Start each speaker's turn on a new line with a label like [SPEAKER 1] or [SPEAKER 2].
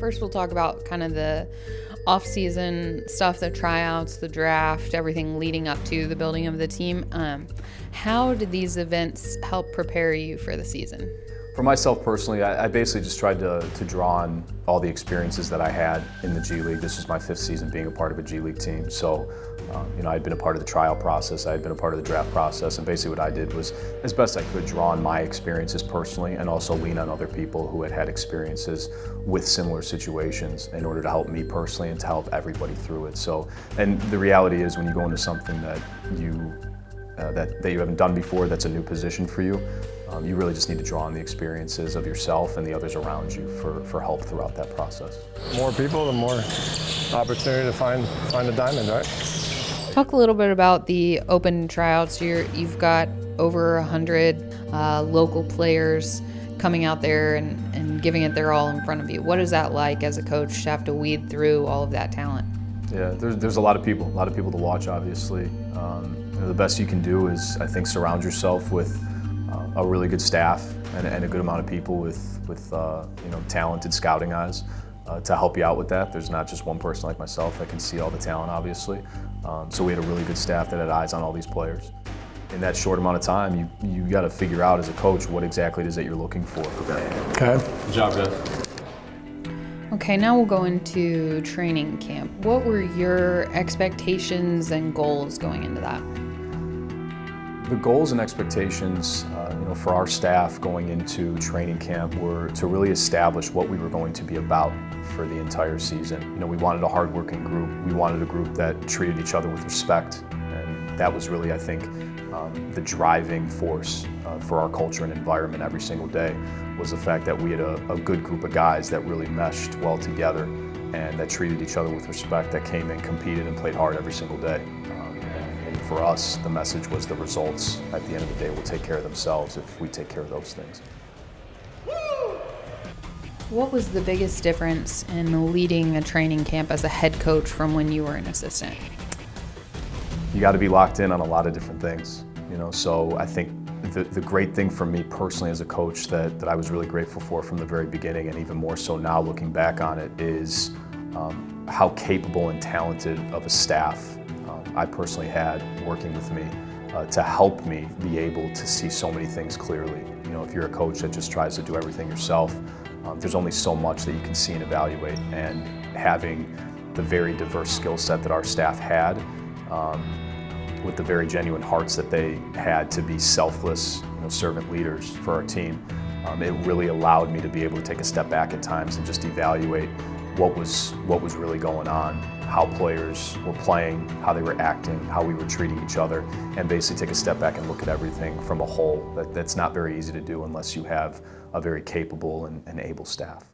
[SPEAKER 1] First, we'll talk about kind of the off-season stuff, the tryouts, the draft, everything leading up to the building of the team. How did these events help prepare you for the season?
[SPEAKER 2] For myself personally, I basically just tried to draw on all the experiences that I had in the G League. This was my 5th season being a part of a G League team. So, I'd been a part of the tryout process, I had been a part of the draft process, and basically what I did was, as best I could, draw on my experiences personally and also lean on other people who had had experiences with similar situations in order to help me personally and to help everybody through it. So, and the reality is when you go into something that you haven't done before, that's a new position for you, you really just need to draw on the experiences of yourself and the others around you for help throughout that process.
[SPEAKER 3] More people, the more opportunity to find a diamond, right?
[SPEAKER 1] Talk a little bit about the open tryouts. You've got over 100 local players coming out there and giving it their all in front of you. What is that like as a coach to have to weed through all of that talent?
[SPEAKER 2] Yeah, there's a lot of people to watch, obviously. The best you can do is, I think, surround yourself with a really good staff and a good amount of people with talented scouting eyes to help you out with that. There's not just one person like myself that can see all the talent, obviously. So we had a really good staff that had eyes on all these players. In that short amount of time, you got to figure out as a coach what exactly it is that you're looking for.
[SPEAKER 3] Okay.
[SPEAKER 4] Good job, guys.
[SPEAKER 1] Okay, now we'll go into training camp. What were your expectations and goals going into that?
[SPEAKER 2] The goals and expectations for our staff going into training camp were to really establish what we were going to be about for the entire season. We wanted a hardworking group. We wanted a group that treated each other with respect, and that was really, I think, the driving force for our culture and environment every single day, was the fact that we had a good group of guys that really meshed well together and that treated each other with respect, that came in, competed, and played hard every single day. And for us, the message was the results at the end of the day will take care of themselves if we take care of those things.
[SPEAKER 1] What was the biggest difference in leading a training camp as a head coach from when you were an assistant?
[SPEAKER 2] You got to be locked in on a lot of different things, so I think the great thing for me personally as a coach that I was really grateful for from the very beginning, and even more so now looking back on it, is how capable and talented of a staff I personally had working with me to help me be able to see so many things clearly. If you're a coach that just tries to do everything yourself, there's only so much that you can see and evaluate, and having the very diverse skill set that our staff had, with the very genuine hearts that they had to be selfless, servant leaders for our team, it really allowed me to be able to take a step back at times and just evaluate what was really going on, how players were playing, how they were acting, how we were treating each other, and basically take a step back and look at everything from a whole. That's not very easy to do unless you have a very capable and able staff.